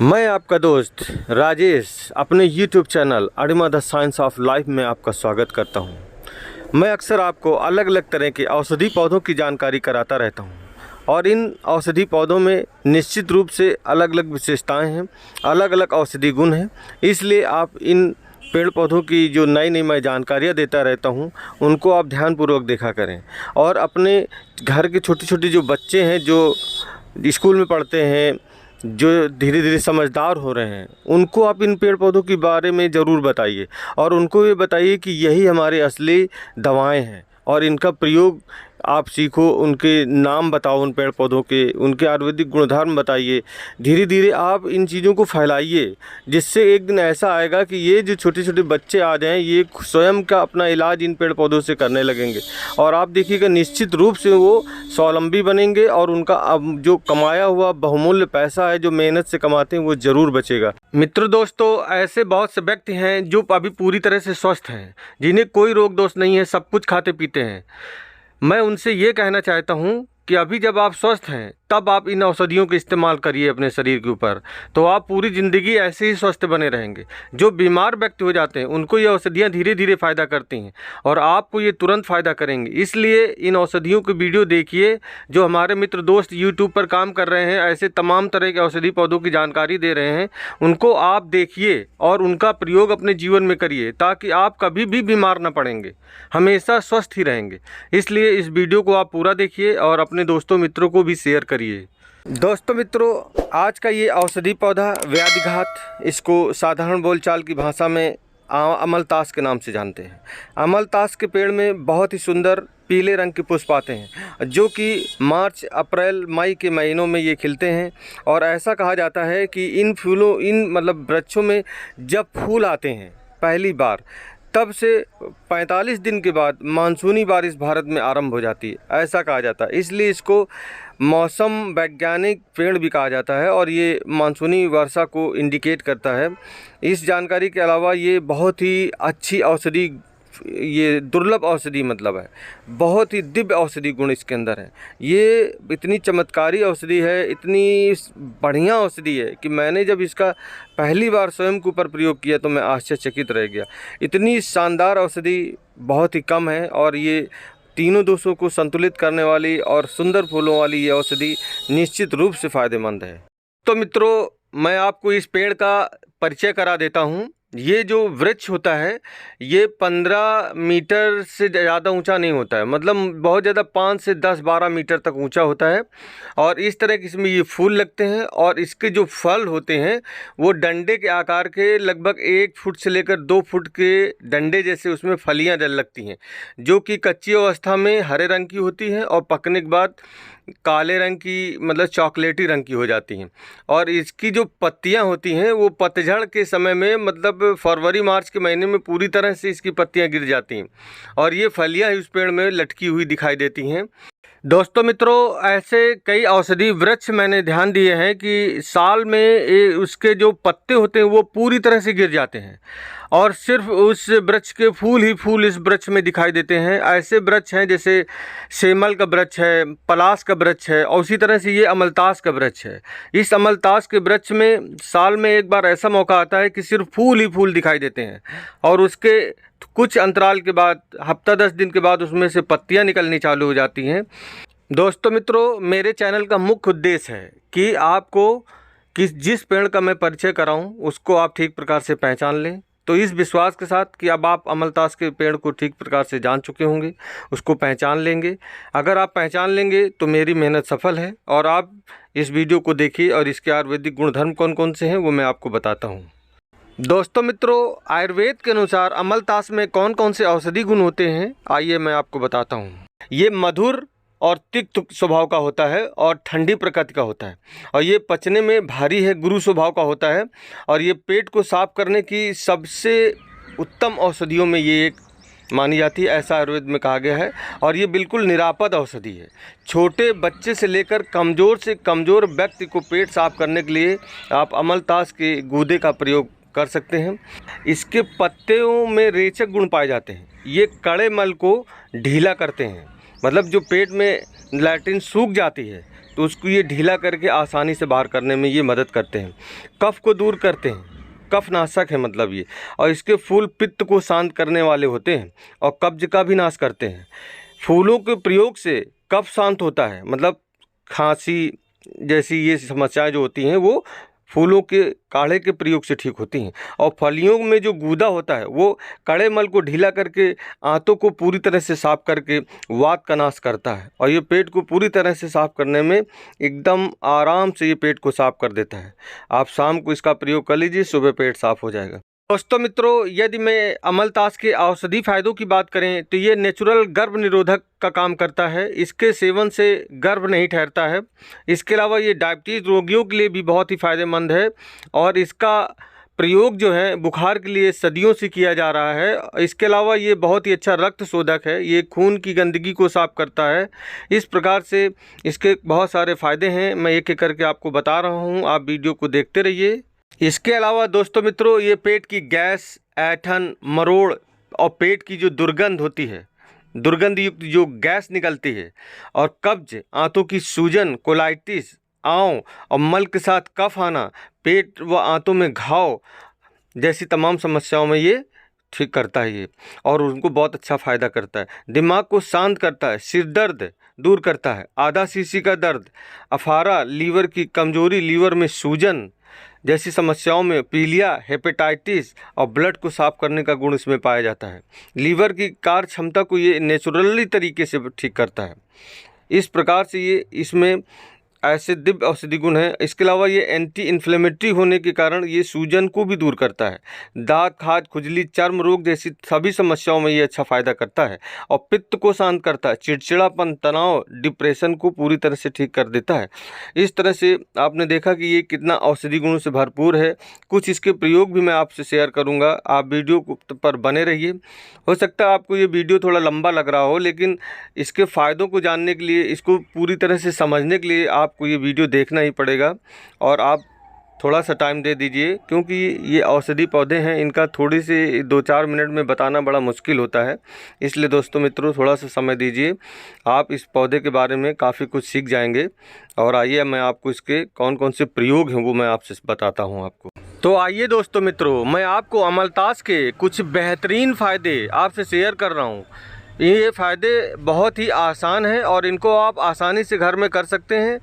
मैं आपका दोस्त राजेश अपने YouTube चैनल अडिमा द साइंस ऑफ लाइफ में आपका स्वागत करता हूं। मैं अक्सर आपको अलग अलग तरह के औषधि पौधों की जानकारी कराता रहता हूं और इन औषधि पौधों में निश्चित रूप से अलग अलग विशेषताएं हैं, अलग अलग औषधि गुण हैं। इसलिए आप इन पेड़ पौधों की जो नई नई मैं जानकारियाँ देता रहता हूँ उनको आप ध्यानपूर्वक देखा करें और अपने घर के छोटे छोटे जो बच्चे हैं जो स्कूल में पढ़ते हैं, जो धीरे धीरे समझदार हो रहे हैं, उनको आप इन पेड़ पौधों के बारे में ज़रूर बताइए और उनको ये बताइए कि यही हमारे असली दवाएं हैं और इनका प्रयोग आप सीखो। उनके नाम बताओ उन पेड़ पौधों के, उनके आयुर्वेदिक गुणधर्म बताइए। धीरे धीरे आप इन चीज़ों को फैलाइए, जिससे एक दिन ऐसा आएगा कि ये जो छोटे छोटे बच्चे आ जाएं ये स्वयं का अपना इलाज इन पेड़ पौधों से करने लगेंगे और आप देखिएगा निश्चित रूप से वो स्वावलंबी बनेंगे और उनका अब जो कमाया हुआ बहुमूल्य पैसा है जो मेहनत से कमाते हैं वो ज़रूर बचेगा। मित्रों दोस्तों, ऐसे बहुत से व्यक्ति हैं जो अभी पूरी तरह से स्वस्थ हैं, जिन्हें कोई रोग दोष नहीं है, सब कुछ खाते पीते हैं। मैं उनसे ये कहना चाहता हूँ कि अभी जब आप स्वस्थ हैं तब आप इन औषधियों का इस्तेमाल करिए अपने शरीर के ऊपर, तो आप पूरी ज़िंदगी ऐसे ही स्वस्थ बने रहेंगे। जो बीमार व्यक्ति हो जाते हैं उनको ये औषधियाँ धीरे धीरे फ़ायदा करती हैं और आपको ये तुरंत फ़ायदा करेंगे। इसलिए इन औषधियों की वीडियो देखिए जो हमारे मित्र दोस्त यूट्यूब पर काम कर रहे हैं, ऐसे तमाम तरह के औषधि पौधों की जानकारी दे रहे हैं, उनको आप देखिए और उनका प्रयोग अपने जीवन में करिए ताकि आप कभी भी बीमार न पड़ेंगे, हमेशा स्वस्थ ही रहेंगे। इसलिए इस वीडियो को आप पूरा देखिए और अपने दोस्तों मित्रों को भी शेयर करिए। दोस्तों मित्रों, आज का ये औषधि पौधा व्याधिघात, इसको साधारण बोलचाल की भाषा में अमलतास के नाम से जानते हैं। अमलतास के पेड़ में बहुत ही सुंदर पीले रंग के पुष्प आते हैं जो कि मार्च, अप्रैल, मई के महीनों में ये खिलते हैं और ऐसा कहा जाता है कि इन वृक्षों में जब फूल आते हैं पहली बार, तब से 45 दिन के बाद मानसूनी बारिश भारत में आरंभ हो जाती है, ऐसा कहा जाता है। इसलिए इसको मौसम वैज्ञानिक पेड़ भी कहा जाता है और ये मानसूनी वर्षा को इंडिकेट करता है। इस जानकारी के अलावा ये बहुत ही अच्छी औषधि, ये दुर्लभ औषधि है, बहुत ही दिव्य औषधि गुण इसके अंदर है। ये इतनी चमत्कारी औषधि है, इतनी बढ़िया औषधि है कि मैंने जब इसका पहली बार स्वयं के ऊपर प्रयोग किया तो मैं आश्चर्यचकित रह गया। इतनी शानदार औषधि बहुत ही कम है और ये तीनों दोषों को संतुलित करने वाली और सुंदर फूलों वाली ये औषधि निश्चित रूप से फ़ायदेमंद है। तो मित्रों, मैं आपको इस पेड़ का परिचय करा देता हूँ। ये जो वृक्ष होता है ये 15 मीटर से ज़्यादा ऊंचा नहीं होता है, मतलब बहुत ज़्यादा 5 से 10-12 मीटर तक ऊंचा होता है और इस तरह के इसमें ये फूल लगते हैं और इसके जो फल होते हैं वो डंडे के आकार के, लगभग 1 फुट से लेकर 2 फुट के डंडे जैसे उसमें फलियाँ लगती हैं, जो कि कच्ची अवस्था में हरे रंग की होती हैं और पकने के बाद काले रंग की, मतलब चॉकलेटी रंग की हो जाती हैं। और इसकी जो पत्तियां होती हैं वो पतझड़ के समय में, मतलब फरवरी मार्च के महीने में पूरी तरह से इसकी पत्तियां गिर जाती हैं और ये फलियां उस पेड़ में लटकी हुई दिखाई देती हैं। दोस्तों मित्रों, ऐसे कई औषधि वृक्ष मैंने ध्यान दिए हैं कि साल में उसके जो पत्ते होते हैं वो पूरी तरह से गिर जाते हैं और सिर्फ उस वृक्ष के फूल ही फूल इस वृक्ष में दिखाई देते हैं। ऐसे वृक्ष हैं जैसे सेमल का वृक्ष है, पलाश का वृक्ष है और उसी तरह से ये अमलतास का वृक्ष है। इस अमलतास के वृक्ष में साल में एक बार ऐसा मौका आता है कि सिर्फ फूल ही फूल दिखाई देते हैं और उसके कुछ अंतराल के बाद, हफ्ता 10 दिन के बाद उसमें से पत्तियां निकलनी चालू हो जाती हैं। दोस्तों मित्रों, मेरे चैनल का मुख्य उद्देश्य है कि आपको जिस पेड़ का मैं परिचय कराऊं उसको आप ठीक प्रकार से पहचान लें। तो इस विश्वास के साथ कि अब आप अमलतास के पेड़ को ठीक प्रकार से जान चुके होंगे, उसको पहचान लेंगे। अगर आप पहचान लेंगे तो मेरी मेहनत सफल है और आप इस वीडियो को देखिए और इसके आयुर्वेदिक गुणधर्म कौन कौन से हैं वो मैं आपको बताता हूँ। दोस्तों मित्रों, आयुर्वेद के अनुसार अमलतास में कौन कौन से औषधि गुण होते हैं आइए मैं आपको बताता हूँ। ये मधुर और तिक्त स्वभाव का होता है और ठंडी प्रकृति का होता है और ये पचने में भारी है, गुरु स्वभाव का होता है और ये पेट को साफ करने की सबसे उत्तम औषधियों में ये एक मानी जाती है, ऐसा आयुर्वेद में कहा गया है। और ये बिल्कुल निरापद औषधि है। छोटे बच्चे से लेकर कमज़ोर से कमज़ोर व्यक्ति को पेट साफ करने के लिए आप अमलतास के गूदे का प्रयोग कर सकते हैं। इसके पत्तों में रेचक गुण पाए जाते हैं। ये कड़े मल को ढीला करते हैं, मतलब जो पेट में लैट्रिन सूख जाती है तो उसको ये ढीला करके आसानी से बाहर करने में ये मदद करते हैं। कफ को दूर करते हैं, कफ नाशक है मतलब ये। और इसके फूल पित्त को शांत करने वाले होते हैं और कब्ज का भी नाश करते हैं। फूलों के प्रयोग से कफ शांत होता है, मतलब खांसी जैसी ये समस्याएं जो होती हैं वो फूलों के काढ़े के प्रयोग से ठीक होती हैं। और फलियों में जो गूदा होता है वो कड़े मल को ढीला करके आंतों को पूरी तरह से साफ करके वात का नाश करता है। और ये पेट को पूरी तरह से साफ करने में एकदम आराम से ये पेट को साफ कर देता है। आप शाम को इसका प्रयोग कर लीजिए, सुबह पेट साफ हो जाएगा। दोस्तों मित्रों, यदि मैं अमलतास के औषधि फायदों की बात करें तो ये नेचुरल गर्भ निरोधक का काम करता है। इसके सेवन से गर्भ नहीं ठहरता है। इसके अलावा ये डायबिटीज़ रोगियों के लिए भी बहुत ही फ़ायदेमंद है। और इसका प्रयोग जो है बुखार के लिए सदियों से किया जा रहा है। इसके अलावा ये बहुत ही अच्छा रक्त शोधक है, ये खून की गंदगी को साफ करता है। इस प्रकार से इसके बहुत सारे फ़ायदे हैं, मैं एक एक करके आपको बता रहा हूँ, आप वीडियो को देखते रहिए। इसके अलावा दोस्तों मित्रों, ये पेट की गैस, ऐंठन, मरोड़ और पेट की जो दुर्गंध होती है, दुर्गंध युक्त जो गैस निकलती है, और कब्ज, आंतों की सूजन, कोलाइटिस, आंव और मल के साथ कफ आना, पेट व आंतों में घाव जैसी तमाम समस्याओं में ये ठीक करता है ये। और उनको बहुत अच्छा फ़ायदा करता है। दिमाग को शांत करता है, सिर दर्द दूर करता है, आधा शीशी का दर्द, अफारा, लीवर की कमजोरी, लीवर में सूजन जैसी समस्याओं में, पीलिया, हेपेटाइटिस और ब्लड को साफ करने का गुण इसमें पाया जाता है। लीवर की कार्य क्षमता को ये नेचुरली तरीके से ठीक करता है। इस प्रकार से ये इसमें ऐसे दिव्य औषधि गुण हैं। इसके अलावा ये एंटी इन्फ्लेमेटरी होने के कारण ये सूजन को भी दूर करता है। दांत, खाज, खुजली, चर्म रोग जैसी सभी समस्याओं में ये अच्छा फ़ायदा करता है। और पित्त को शांत करता है, चिड़चिड़ापन, तनाव, डिप्रेशन को पूरी तरह से ठीक कर देता है। इस तरह से आपने देखा कि ये कितना औषधि गुणों से भरपूर है। कुछ इसके प्रयोग भी मैं आपसे शेयर करूँगा, आप वीडियो पर बने रहिए। हो सकता है आपको ये वीडियो थोड़ा लंबा लग रहा हो, लेकिन इसके फ़ायदों को जानने के लिए, इसको पूरी तरह से समझने के लिए आपको ये वीडियो देखना ही पड़ेगा। और आप थोड़ा सा टाइम दे दीजिए, क्योंकि ये औषधि पौधे हैं, इनका थोड़ी सी 2-4 मिनट में बताना बड़ा मुश्किल होता है। इसलिए दोस्तों मित्रों, थोड़ा सा समय दीजिए, आप इस पौधे के बारे में काफ़ी कुछ सीख जाएंगे। और आइए मैं आपको इसके कौन कौन से प्रयोग हैं वो मैं आपसे बताता हूँ आपको। तो आइए दोस्तों मित्रों, मैं आपको अमलतास के कुछ बेहतरीन फ़ायदे आपसे शेयर कर रहा हूँ। ये फ़ायदे बहुत ही आसान हैं और इनको आप आसानी से घर में कर सकते हैं।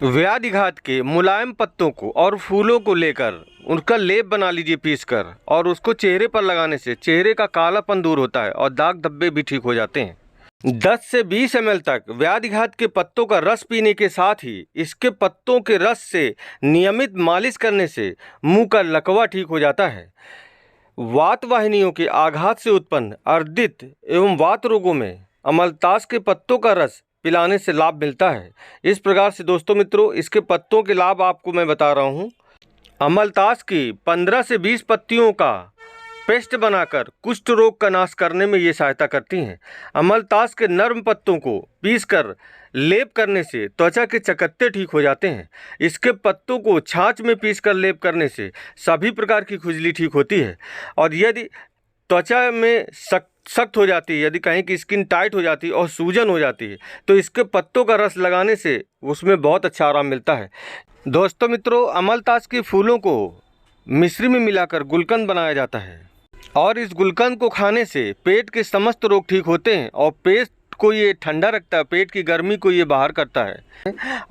व्याधिघात के मुलायम पत्तों को और फूलों को लेकर उनका लेप बना लीजिए पीसकर, और उसको चेहरे पर लगाने से चेहरे का कालापन दूर होता है और दाग धब्बे भी ठीक हो जाते हैं। 10 से 20 ml तक व्याधिघात के पत्तों का रस पीने के साथ ही इसके पत्तों के रस से नियमित मालिश करने से मुंह का लकवा ठीक हो जाता है। वात वाहिनियों के आघात से उत्पन्न अर्दित एवं वात रोगों में अमलतास के पत्तों का रस पिलाने से लाभ मिलता है। इस प्रकार से दोस्तों मित्रों, इसके पत्तों के लाभ आपको मैं बता रहा हूँ। अमलतास की 15 से 20 पत्तियों का पेस्ट बनाकर कुष्ठ रोग का नाश करने में ये सहायता करती हैं। अमलतास के नर्म पत्तों को पीसकर लेप करने से त्वचा के चकत्ते ठीक हो जाते हैं। इसके पत्तों को छाछ में पीसकर लेप करने से सभी प्रकार की खुजली ठीक होती है। और यदि त्वचा में सख्त हो जाती है, यदि कहीं की स्किन टाइट हो जाती है और सूजन हो जाती है, तो इसके पत्तों का रस लगाने से उसमें बहुत अच्छा आराम मिलता है। दोस्तों मित्रों, अमलतास के फूलों को मिश्री में मिलाकर गुलकंद बनाया जाता है और इस गुलकंद को खाने से पेट के समस्त रोग ठीक होते हैं और पेट को ये ठंडा रखता है, पेट की गर्मी को ये बाहर करता है।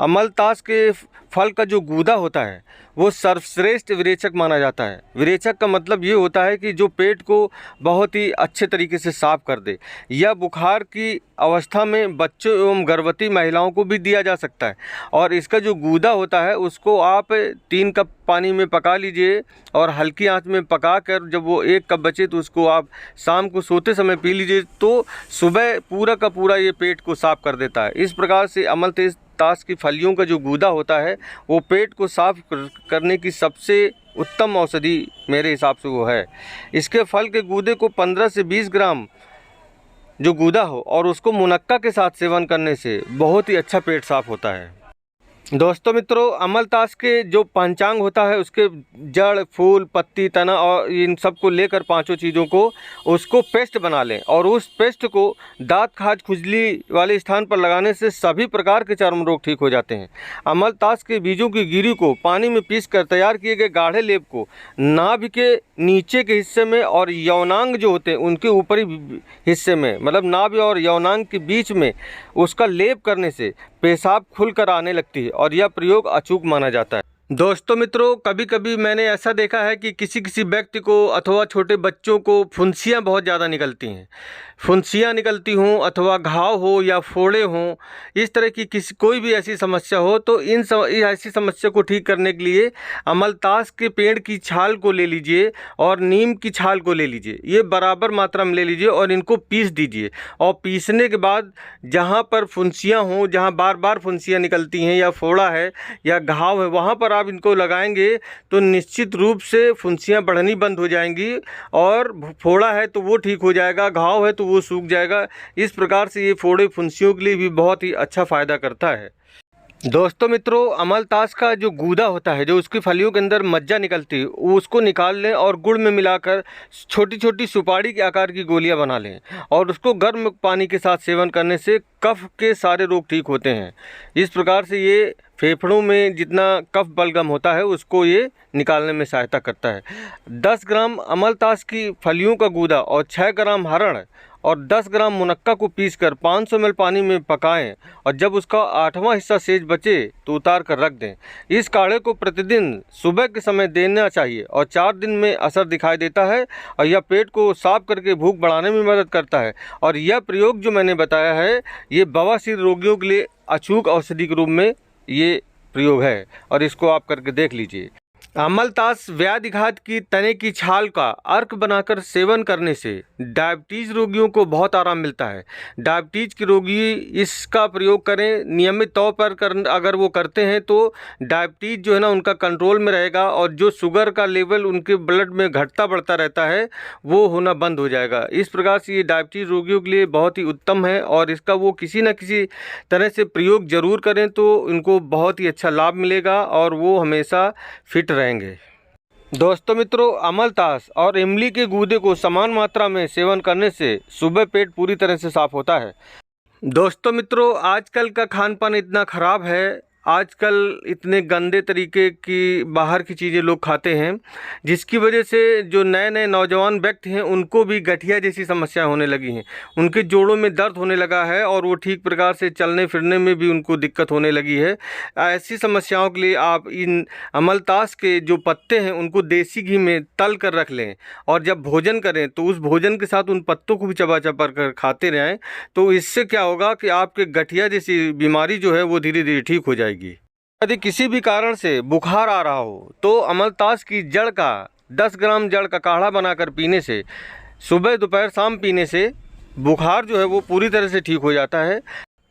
अमलतास के फल का जो गूदा होता है वो सर्वश्रेष्ठ विरेचक माना जाता है। विरेचक का मतलब ये होता है कि जो पेट को बहुत ही अच्छे तरीके से साफ कर दे। यह बुखार की अवस्था में बच्चों एवं गर्भवती महिलाओं को भी दिया जा सकता है। और इसका जो गूदा होता है उसको आप 3 कप पानी में पका लीजिए और हल्की आंच में पका कर जब वो 1 कप बचे तो उसको आप शाम को सोते समय पी लीजिए, तो सुबह पूरा का पूरा ये पेट को साफ कर देता है। इस प्रकार से अमलतास की फलियों का जो गूदा होता है वो पेट को साफ करने की सबसे उत्तम औषधि मेरे हिसाब से वो है। इसके फल के गूदे को 15 से 20 ग्राम जो गूदा हो और उसको मुनक्का के साथ सेवन करने से बहुत ही अच्छा पेट साफ होता है। दोस्तों मित्रों, अमलतास के जो पंचांग होता है उसके जड़, फूल, पत्ती, तना और इन सब को लेकर पांचों चीज़ों को उसको पेस्ट बना लें और उस पेस्ट को दांत, खाज, खुजली वाले स्थान पर लगाने से सभी प्रकार के चर्म रोग ठीक हो जाते हैं। अमलतास के बीजों की गिरी को पानी में पीसकर तैयार किए गए गाढ़े लेप को नाभि के नीचे के हिस्से में और यौनांग जो होते हैं उनके ऊपरी हिस्से में, मतलब नाभि और यौनांग के बीच में उसका लेप करने से पेशाब खुलकर आने लगती है और यह प्रयोग अचूक माना जाता है। दोस्तों मित्रों, कभी कभी मैंने ऐसा देखा है कि किसी किसी व्यक्ति को अथवा छोटे बच्चों को फुंसियाँ बहुत ज़्यादा निकलती हैं, फुंसियाँ निकलती हों अथवा घाव हो या फोड़े हों, इस तरह की किसी कोई भी ऐसी समस्या हो तो ऐसी समस्या को ठीक करने के लिए अमलतास के पेड़ की छाल को ले लीजिए और नीम की छाल को ले लीजिए, ये बराबर मात्रा में ले लीजिए और इनको पीस दीजिए। और पीसने के बाद जहाँ पर फुंसियाँ हों, जहाँ बार बार फुंसियाँ निकलती हैं या फोड़ा है या घाव है, वहाँ पर आप इनको लगाएंगे तो निश्चित रूप से फुंसियाँ बढ़नी बंद हो जाएंगी और फोड़ा है तो वो ठीक हो जाएगा, घाव है तो वो सूख जाएगा। इस प्रकार से ये फोड़े फुंसियों के लिए भी बहुत ही अच्छा फ़ायदा करता है। दोस्तों मित्रों, अमलतास का जो गूदा होता है, जो उसकी फलियों के अंदर मज्जा निकलती है, उसको निकाल लें और गुड़ में मिलाकर छोटी छोटी सुपारी के आकार की गोलियां बना लें और उसको गर्म पानी के साथ सेवन करने से कफ के सारे रोग ठीक होते हैं। इस प्रकार से ये फेफड़ों में जितना कफ बलगम होता है उसको ये निकालने में सहायता करता है। 10 ग्राम अमलतास की फलियों का गूदा और 6 ग्राम हरण और 10 ग्राम मुनक्का को पीसकर 500 ml पानी में पकाएं और जब उसका 8वां हिस्सा शेष बचे तो उतार कर रख दें। इस काढ़े को प्रतिदिन सुबह के समय देना चाहिए और 4 दिन में असर दिखाई देता है और यह पेट को साफ करके भूख बढ़ाने में मदद करता है। और यह प्रयोग जो मैंने बताया है ये बवासीर रोगियों के लिए अचूक औषधि के रूप में ये प्रयोग है और इसको आप करके देख लीजिए। अमलतास व्याधिघात की तने की छाल का अर्क बनाकर सेवन करने से डायबिटीज़ रोगियों को बहुत आराम मिलता है। डायबिटीज़ के रोगी इसका प्रयोग करें नियमित तौर पर अगर वो करते हैं तो डायबिटीज़ जो है ना उनका कंट्रोल में रहेगा और जो शुगर का लेवल उनके ब्लड में घटता बढ़ता रहता है वो होना बंद हो जाएगा। इस प्रकार से ये डायबिटीज़ रोगियों के लिए बहुत ही उत्तम है और इसका वो किसी न किसी तरह से प्रयोग ज़रूर करें तो उनको बहुत ही अच्छा लाभ मिलेगा और वो हमेशा फिट रहेंगे। दोस्तों मित्रों, अमलतास और इमली के गूदे को समान मात्रा में सेवन करने से सुबह पेट पूरी तरह से साफ होता है। दोस्तों मित्रों, आजकल का खान पान इतना ख़राब है, आजकल इतने गंदे तरीके की बाहर की चीज़ें लोग खाते हैं जिसकी वजह से जो नए नए नौजवान व्यक्ति हैं उनको भी गठिया जैसी समस्याएं होने लगी हैं। उनके जोड़ों में दर्द होने लगा है और वो ठीक प्रकार से चलने फिरने में भी उनको दिक्कत होने लगी है। ऐसी समस्याओं के लिए आप इन अमलतास के जो पत्ते हैं उनको देसी घी में तल कर रख लें और जब भोजन करें तो उस भोजन के साथ उन पत्तों को भी चबा चबा कर खाते रहें। तो इससे क्या होगा कि आपके गठिया जैसी बीमारी जो है वो धीरे धीरे ठीक हो जाएगी। यदि किसी भी कारण से बुखार आ रहा हो तो अमलतास की जड़ का 10 ग्राम जड़ का काढ़ा बनाकर पीने से, सुबह दोपहर शाम पीने से बुखार जो है वो पूरी तरह से ठीक हो जाता है।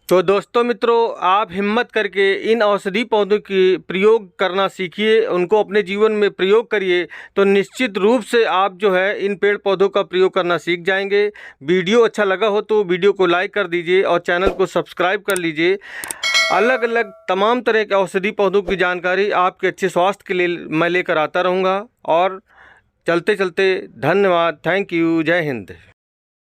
तो दोस्तों मित्रों, आप हिम्मत करके इन औषधि पौधों की प्रयोग करना सीखिए, उनको अपने जीवन में प्रयोग करिए तो निश्चित रूप से आप जो है इन पेड़ पौधों का प्रयोग करना सीख जाएंगे। वीडियो अच्छा लगा हो तो वीडियो को लाइक कर दीजिए और चैनल को सब्सक्राइब कर लीजिए। अलग अलग तमाम तरह के औषधि पौधों की जानकारी आपके अच्छे स्वास्थ्य के लिए मैं लेकर आता रहूँगा। और चलते चलते धन्यवाद, थैंक यू, जय हिंद।